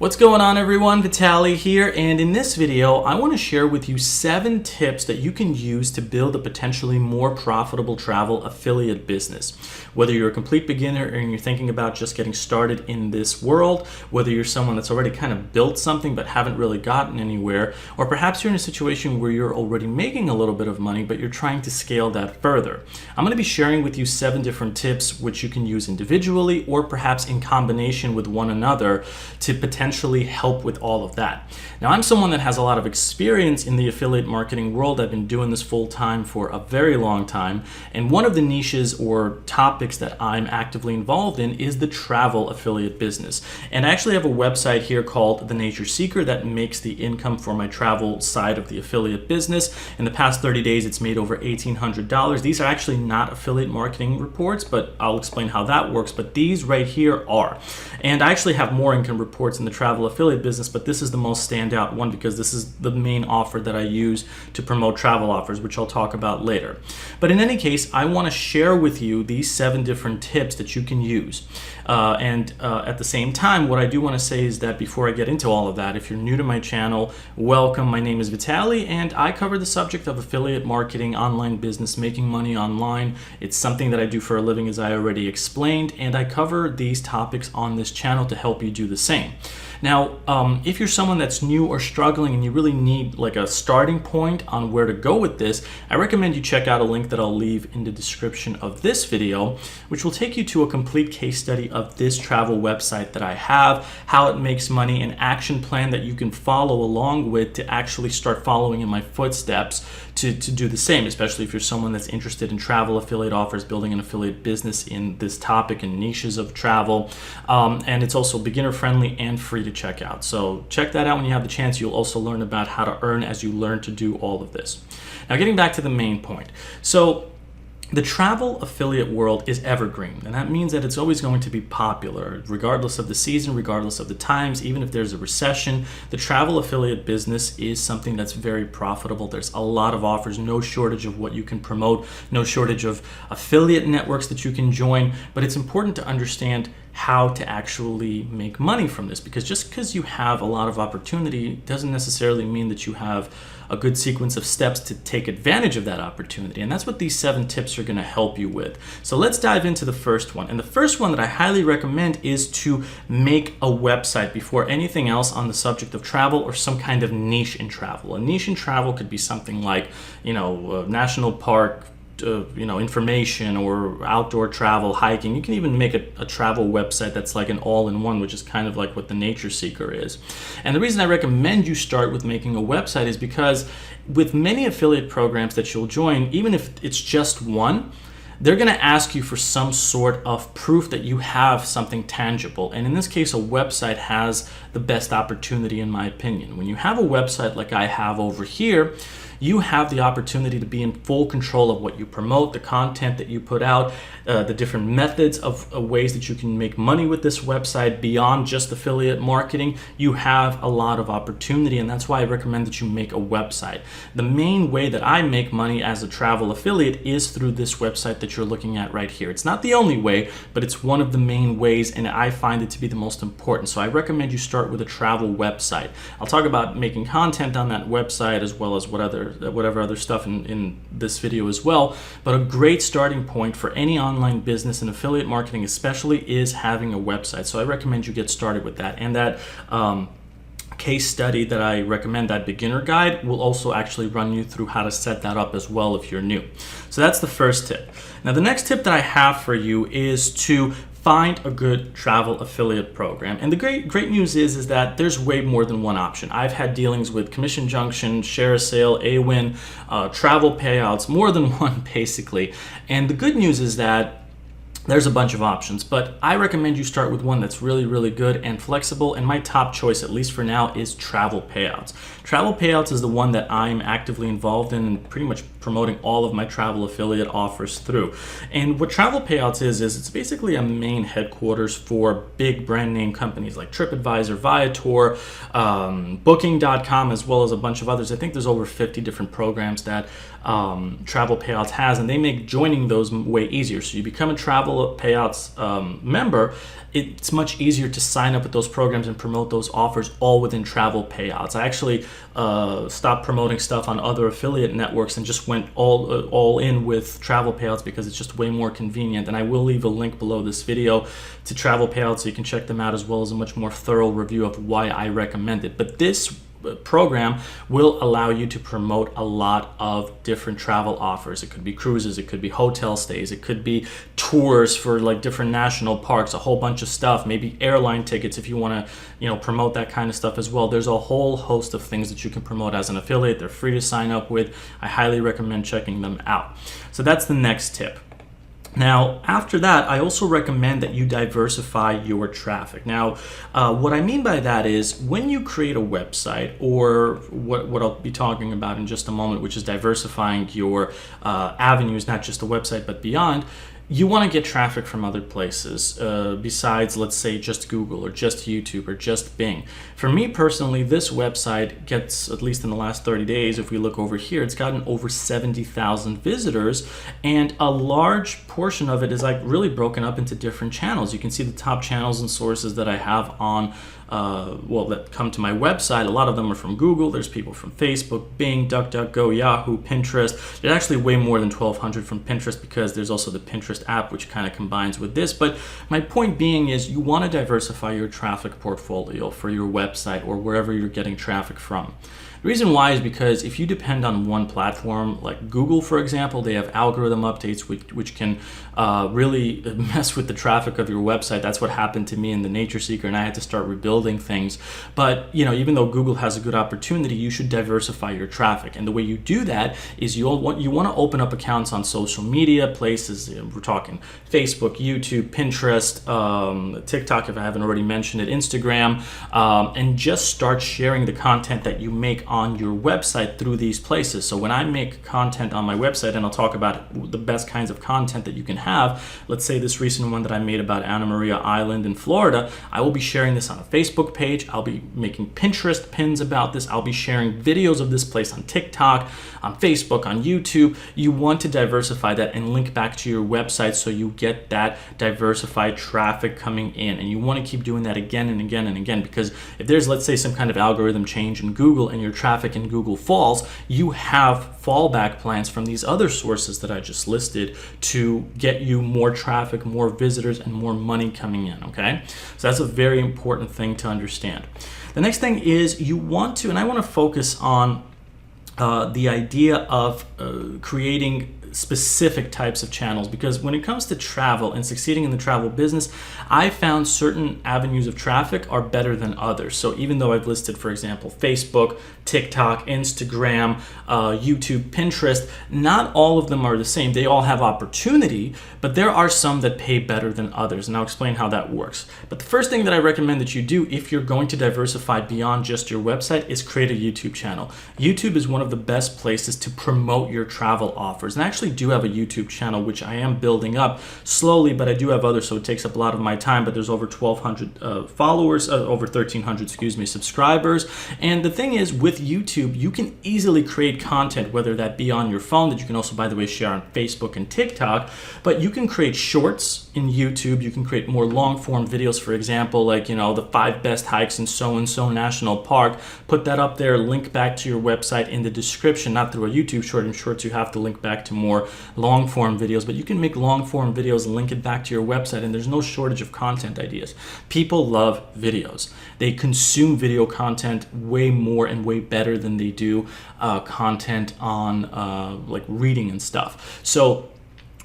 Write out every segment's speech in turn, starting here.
What's going on, everyone? Vitaly here, and in this video I want to share with you 7 tips that you can use to build a potentially more profitable travel affiliate business. Whether you're a complete beginner and you're thinking about just getting started in this world, whether you're someone that's already kind of built something but haven't really gotten anywhere, or perhaps you're in a situation where you're already making a little bit of money but you're trying to scale that further. I'm going to be sharing with you 7 different tips which you can use individually or perhaps in combination with one another to potentially help with all of that. Now, I'm someone that has a lot of experience in the affiliate marketing world. I've been doing this full time for a very long time, and one of the niches or topics that I'm actively involved in is the travel affiliate business. And I actually have a website here called The Nature Seeker that makes the income for my travel side of the affiliate business. In the past 30 days, it's made over $1,800. These are actually not affiliate marketing reports, but I'll explain how that works. But these right here are. And I actually have more income reports in the travel affiliate business, but this is the most standout one because this is the main offer that I use to promote travel offers, which I'll talk about later. But in any case, I want to share with you these 7 different tips that you can use. At the same time, what I do want to say is that before I get into all of that, if you're new to my channel, welcome. My name is Vitaly, and I cover the subject of affiliate marketing, online business, making money online. It's something that I do for a living, as I already explained, and I cover these topics on this channel to help you do the same. Now, if you're someone that's new or struggling and you really need like a starting point on where to go with this, I recommend you check out a link that I'll leave in the description of this video, which will take you to a complete case study of this travel website that I have, how it makes money, an action plan that you can follow along with to actually start following in my footsteps to do the same, especially if you're someone that's interested in travel affiliate offers, building an affiliate business in this topic and niches of travel. And it's also beginner friendly and free to check out. So check that out when you have the chance. You'll also learn about how to earn as you learn to do all of this. Now, getting back to the main point. So the travel affiliate world is evergreen, and that means that it's always going to be popular, regardless of the season, regardless of the times. Even if there's a recession, the travel affiliate business is something that's very profitable. There's a lot of offers, no shortage of what you can promote, no shortage of affiliate networks that you can join, but it's important to understand how to actually make money from this, because just because you have a lot of opportunity doesn't necessarily mean that you have a good sequence of steps to take advantage of that opportunity. And that's what these 7 tips are going to help you with. So let's dive into the first one. And the first one that I highly recommend is to make a website before anything else on the subject of travel or some kind of niche in travel. A niche in travel could be something like, national park, information, or outdoor travel, hiking. You can even make a travel website that's like an all-in-one, which is kind of like what the Nature Seeker is. And the reason I recommend you start with making a website is because with many affiliate programs that you'll join, even if it's just one, they're going to ask you for some sort of proof that you have something tangible. And in this case, a website has the best opportunity, in my opinion. When you have a website like I have over here, you have the opportunity to be in full control of what you promote, the content that you put out, the different methods of ways that you can make money with this website beyond just affiliate marketing. You have a lot of opportunity, and that's why I recommend that you make a website. The main way that I make money as a travel affiliate is through this website that you're looking at right here. It's not the only way, but it's one of the main ways, and I find it to be the most important. So I recommend you start with a travel website. I'll talk about making content on that website as well as whatever other stuff in this video as well. But a great starting point for any online business and affiliate marketing especially is having a website. So I recommend you get started with that. And that case study that I recommend, that beginner guide, will also actually run you through how to set that up as well if you're new. So that's the first tip. Now, the next tip that I have for you is to find a good travel affiliate program. And the great news is that there's way more than one option. I've had dealings with Commission Junction, Share a Sale, AWIN, travel payouts, more than one basically. And the good news is that there's a bunch of options, but I recommend you start with one that's really, really good and flexible. And my top choice, at least for now, is Travel Payouts. Travel Payouts is the one that I'm actively involved in and pretty much promoting all of my travel affiliate offers through. And what Travel Payouts is it's basically a main headquarters for big brand name companies like TripAdvisor, Viator, Booking.com, as well as a bunch of others. I think there's over 50 different programs that Travel Payouts has, and they make joining those way easier. So you become a Travel Payouts member, it's much easier to sign up with those programs and promote those offers all within Travel Payouts. I actually stopped promoting stuff on other affiliate networks and just went all in with Travel Payouts because it's just way more convenient. And I will leave a link below this video to Travel Payouts so you can check them out, as well as a much more thorough review of why I recommend it. But this program will allow you to promote a lot of different travel offers. It could be cruises, it could be hotel stays, it could be tours for like different national parks, a whole bunch of stuff, maybe airline tickets if you want to, promote that kind of stuff as well. There's a whole host of things that you can promote as an affiliate. They're free to sign up with. I highly recommend checking them out. So that's the next tip. Now, after that, I also recommend that you diversify your traffic. Now, what I mean by that is when you create a website, or what I'll be talking about in just a moment, which is diversifying your avenues, not just the website, but beyond, you want to get traffic from other places besides, let's say, just Google or just YouTube or just Bing. For me personally, this website gets, at least in the last 30 days, if we look over here, it's gotten over 70,000 visitors, and a large portion of it is like really broken up into different channels. You can see the top channels and sources that I have on that come to my website. A lot of them are from Google. There's people from Facebook, Bing, DuckDuckGo, Yahoo, Pinterest. There's actually way more than 1,200 from Pinterest because there's also the Pinterest app, which kind of combines with this. But my point being is you want to diversify your traffic portfolio for your website or wherever you're getting traffic from. The reason why is because if you depend on one platform, like Google, for example, they have algorithm updates which can really mess with the traffic of your website. That's what happened to me in the Nature Seeker, and I had to start rebuilding things. But even though Google has a good opportunity, you should diversify your traffic. And the way you do that is you want to open up accounts on social media places. We're talking Facebook, YouTube, Pinterest, TikTok, if I haven't already mentioned it, Instagram, and just start sharing the content that you make on your website through these places. So when I make content on my website, and I'll talk about the best kinds of content that you can have, let's say this recent one that I made about Anna Maria Island in Florida, I will be sharing this on a Facebook page. I'll be making Pinterest pins about this. I'll be sharing videos of this place on TikTok, on Facebook, on YouTube. You want to diversify that and link back to your website so you get that diversified traffic coming in. And you want to keep doing that again and again and again, because if there's, let's say, some kind of algorithm change in Google and your traffic in Google falls, you have fallback plans from these other sources that I just listed to get you more traffic, more visitors, and more money coming in, okay? So that's a very important thing to understand. The next thing is you want to, and I want to focus on the idea of creating specific types of channels, because when it comes to travel and succeeding in the travel business, I found certain avenues of traffic are better than others. So even though I've listed, for example, Facebook, TikTok, Instagram, YouTube, Pinterest, not all of them are the same. They all have opportunity, but there are some that pay better than others, and I'll explain how that works. But the first thing that I recommend that you do if you're going to diversify beyond just your website is create a YouTube channel. YouTube is one of the best places to promote your travel offers, and I actually do have a YouTube channel which I am building up slowly, but I do have others, so it takes up a lot of my time. But there's over 1,200 followers, over 1,300, subscribers. And the thing is, with YouTube, you can easily create content, whether that be on your phone, that you can also, by the way, share on Facebook and TikTok. But you can create shorts in YouTube. You can create more long-form videos, for example, like the 5 best hikes in so-and-so national park. Put that up there, link back to your website in the description, not through a YouTube short. In shorts, you have to link back to more long-form videos, but you can make long-form videos and link it back to your website, and there's no shortage of content ideas. People love videos. They consume video content way more and way better than they do content on like reading and stuff. So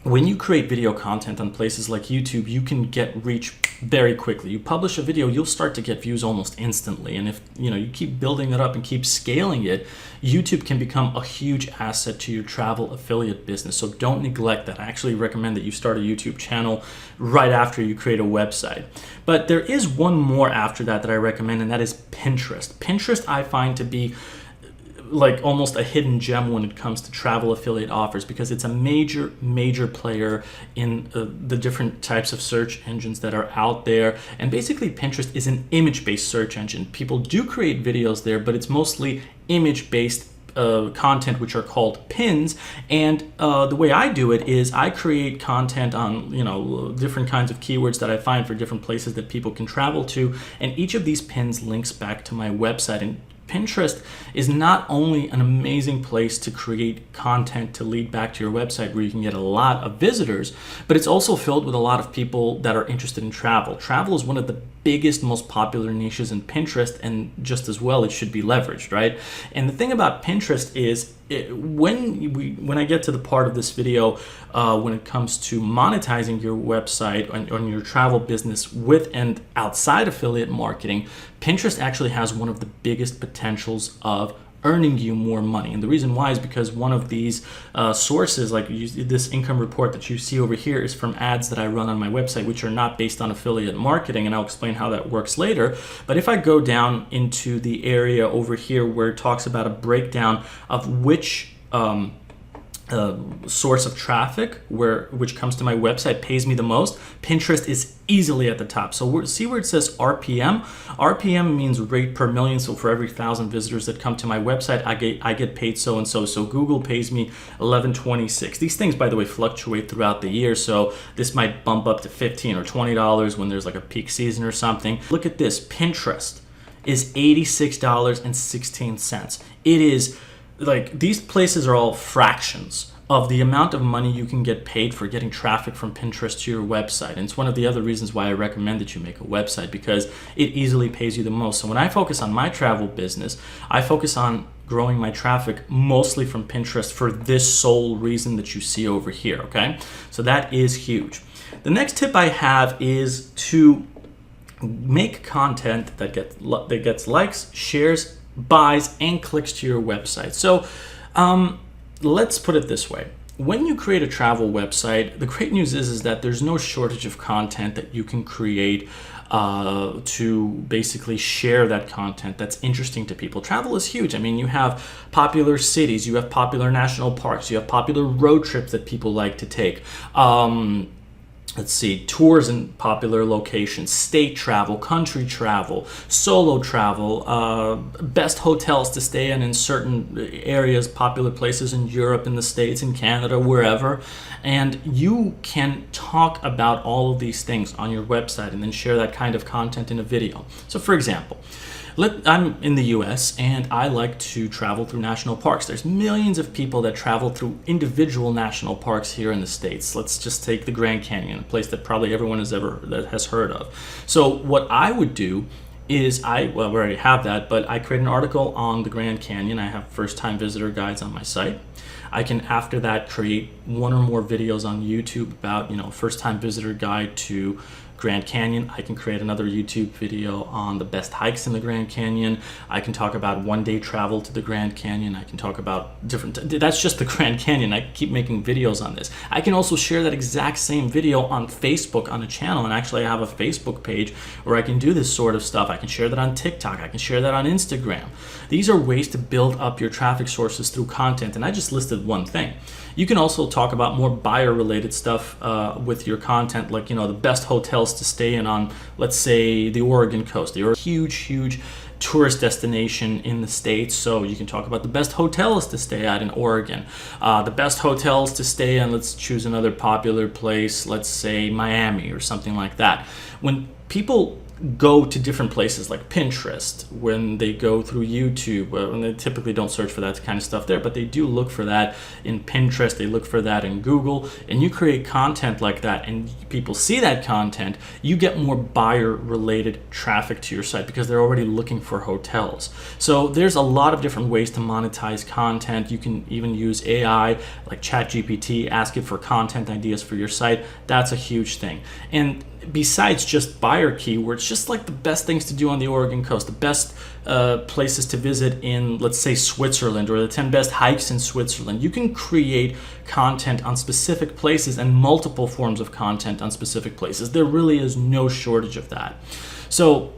when you create video content on places like YouTube, you can get reach very quickly. You publish a video, you'll start to get views almost instantly. And if you keep building it up and keep scaling it, YouTube can become a huge asset to your travel affiliate business. So don't neglect that. I actually recommend that you start a YouTube channel right after you create a website. But there is one more after that I recommend, and that is Pinterest. Pinterest I find to be like almost a hidden gem when it comes to travel affiliate offers, because it's a major player in the different types of search engines that are out there. And basically Pinterest is an image-based search engine. People do create videos there, but it's mostly image-based content, which are called pins. And the way I do it is I create content on, you know, different kinds of keywords that I find for different places that people can travel to, and each of these pins links back to my website. And Pinterest is not only an amazing place to create content to lead back to your website where you can get a lot of visitors, but it's also filled with a lot of people that are interested in travel. Travel is one of the biggest, most popular niches in Pinterest, and just as well, it should be leveraged, right? And the thing about Pinterest is when I get to the part of this video when it comes to monetizing your website on your travel business with and outside affiliate marketing, Pinterest actually has one of the biggest potentials of earning you more money. And the reason why is because one of these sources, like this income report that you see over here, is from ads that I run on my website, which are not based on affiliate marketing, and I'll explain how that works later. But if I go down into the area over here where it talks about a breakdown of which source of traffic which comes to my website pays me the most, Pinterest is easily at the top. So see where it says RPM? RPM means rate per million. So for every 1,000 visitors that come to my website, I get paid so and so. So Google pays me $11.26. These things, by the way, fluctuate throughout the year. So this might bump up to $15 or $20 when there's like a peak season or something. Look at this. Pinterest is $86.16. It is like, these places are all fractions of the amount of money you can get paid for getting traffic from Pinterest to your website. And it's one of the other reasons why I recommend that you make a website, because it easily pays you the most. So when I focus on my travel business, I focus on growing my traffic mostly from Pinterest for this sole reason that you see over here, okay? So that is huge. The next tip I have is to make content that gets likes, shares, buys, and clicks to your website. So let's put it this way. When you create a travel website, the great news is that there's no shortage of content that you can create to basically share that content that's interesting to people. Travel is huge. I mean, you have popular cities, you have popular national parks, you have popular road trips that people like to take. Let's see, tours in popular locations, state travel, country travel, solo travel, best hotels to stay in certain areas, popular places in Europe, in the States, in Canada, wherever. And you can talk about all of these things on your website and then share that kind of content in a video. So for example, I'm in the US and I like to travel through national parks. There's millions of people that travel through individual national parks here in the States. Let's just take the Grand Canyon, a place that probably everyone has heard of. So what I would do is we already have that, but I create an article on the Grand Canyon. I have first-time visitor guides on my site. I can, after that, create one or more videos on YouTube about, first-time visitor guide to Grand Canyon. I can create another YouTube video on the best hikes in the Grand Canyon. I can talk about one-day travel to the Grand Canyon. I can talk about that's just the Grand Canyon. I keep making videos on this. I can also share that exact same video on Facebook on a channel, and actually I have a Facebook page where I can do this sort of stuff. I can share that on TikTok. I can share that on Instagram. These are ways to build up your traffic sources through content, and I just listed one thing. You can also talk about more buyer-related stuff with your content, like the best hotels to stay in on, let's say, the Oregon coast. They're a huge tourist destination in the States, so you can talk about the best hotels to stay at in Oregon, the best hotels to stay in. Let's choose another popular place, let's say Miami or something like that. When people go to different places like Pinterest, when they go through YouTube, and they typically don't search for that kind of stuff there, but they do look for that in Pinterest, they look for that in Google, and you create content like that and people see that content, you get more buyer-related traffic to your site because they're already looking for hotels. So there's a lot of different ways to monetize content. You can even use AI like ChatGPT, ask it for content ideas for your site. That's a huge thing. And besides just buyer keywords, just like the best things to do on the Oregon coast, the best places to visit in, let's say, Switzerland, or the 10 best hikes in Switzerland, you can create content on specific places and multiple forms of content on specific places. There really is no shortage of that. So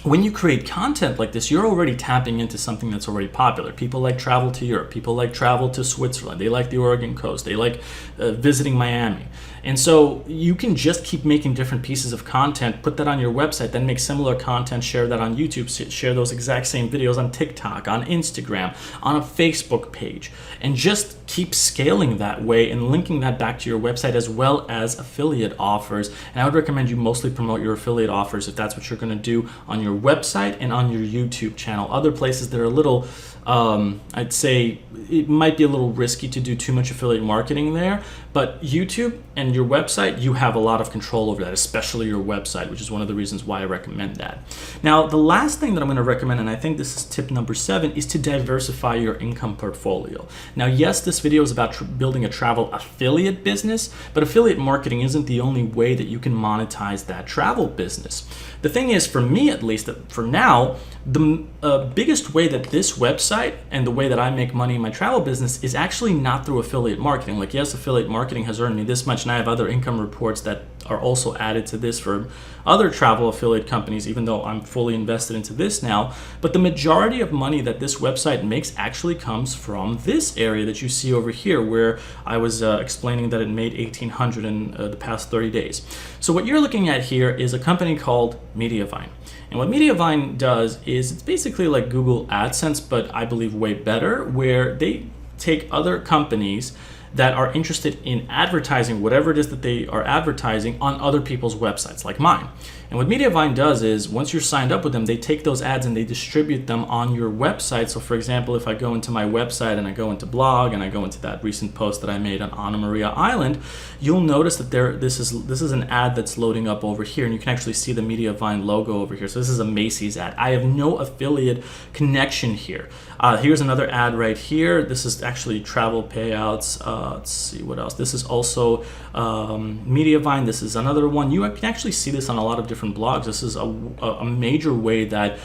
when you create content like this, you're already tapping into something that's already popular. People like travel to Europe. People like travel to Switzerland. They like the Oregon coast. They like visiting Miami. And so you can just keep making different pieces of content, put that on your website, then make similar content, share that on YouTube, share those exact same videos on TikTok, on Instagram, on a Facebook page, and just keep scaling that way and linking that back to your website as well as affiliate offers. And I would recommend you mostly promote your affiliate offers if that's what you're going to do on your website and on your YouTube channel. Other places that are a little, I'd say it might be a little risky to do too much affiliate marketing there, but YouTube and your website, you have a lot of control over that, especially your website, which is one of the reasons why I recommend that. Now, the last thing that I'm going to recommend, and I think this is tip number 7, is to diversify your income portfolio. Now, yes, this video is about building a travel affiliate business, but affiliate marketing isn't the only way that you can monetize that travel business. The thing is, for me at least, for now, the biggest way that this website and the way that I make money in my travel business is actually not through affiliate marketing. Like, yes, affiliate marketing has earned me this much, and I have other income reports that are also added to this for other travel affiliate companies, even though I'm fully invested into this now. But the majority of money that this website makes actually comes from this area that you see over here, where I was explaining that it made $1,800 in the past 30 days. So what you're looking at here is a company called Mediavine. And what Mediavine does is it's basically like Google AdSense, but I believe way better, where they take other companies that are interested in advertising whatever it is that they are advertising on other people's websites, like mine. And what Mediavine does is, once you're signed up with them, they take those ads and they distribute them on your website. So for example, if I go into my website and I go into blog and I go into that recent post that I made on Anna Maria Island, you'll notice that this is an ad that's loading up over here, and you can actually see the Mediavine logo over here. So this is a Macy's ad. I have no affiliate connection here. Here's another ad right here. This is actually travel payouts. Let's see what else. This is also Mediavine. This is another one. You can actually see this on a lot of different blogs. This is a major way that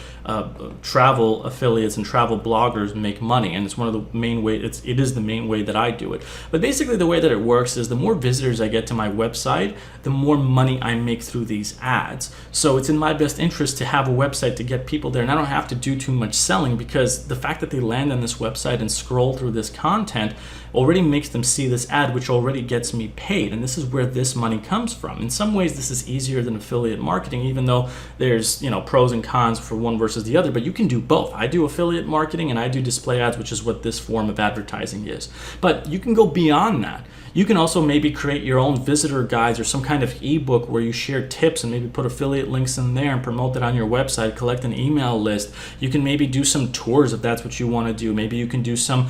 travel affiliates and travel bloggers make money, and it's one of the main ways. It is the main way that I do it. But basically, the way that it works is the more visitors I get to my website, the more money I make through these ads. So it's in my best interest to have a website to get people there, and I don't have to do too much selling, because the fact that they land on this website and scroll through this content already makes them see this ad, which already gets me paid. And this is where this money comes from. In some ways, this is easier than affiliate marketing, even though there's, pros and cons for one versus the other, but you can do both. I do affiliate marketing and I do display ads, which is what this form of advertising is. But you can go beyond that. You can also maybe create your own visitor guides or some kind of ebook where you share tips and maybe put affiliate links in there and promote that on your website, collect an email list. You can maybe do some tours if that's what you want to do. Maybe you can do some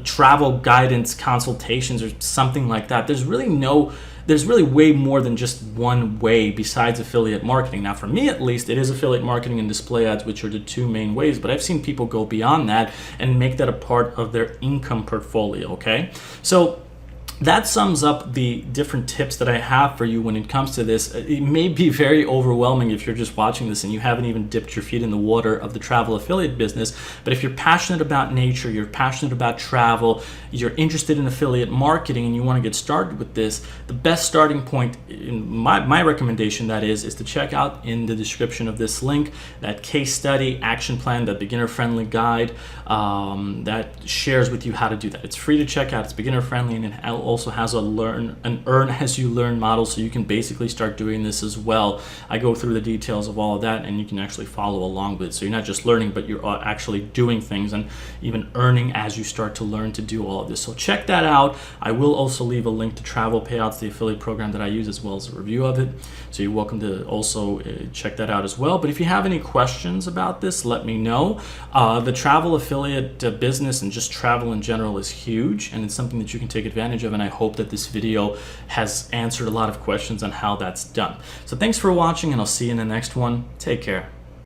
travel guidance consultations or something like that. There's really way more than just one way besides affiliate marketing. Now, for me at least, it is affiliate marketing and display ads, which are the two main ways, but I've seen people go beyond that and make that a part of their income portfolio, okay? So that sums up the different tips that I have for you when it comes to this. It may be very overwhelming if you're just watching this and you haven't even dipped your feet in the water of the travel affiliate business. But if you're passionate about nature, you're passionate about travel, you're interested in affiliate marketing, and you want to get started with this, the best starting point, in my recommendation, that is to check out in the description of this link that case study, action plan, that beginner-friendly guide that shares with you how to do that. It's free to check out. It's beginner-friendly, and it also has an earn as you learn model, so you can basically start doing this as well. I go through the details of all of that, and you can actually follow along with it. So you're not just learning, but you're actually doing things and even earning as you start to learn to do all of this. So check that out. I will also leave a link to Travel Payouts, the affiliate program that I use, as well as a review of it. So you're welcome to also check that out as well. But if you have any questions about this, let me know. The travel affiliate business and just travel in general is huge, and it's something that you can take advantage of, and I hope that this video has answered a lot of questions on how that's done. So thanks for watching, and I'll see you in the next one. Take care.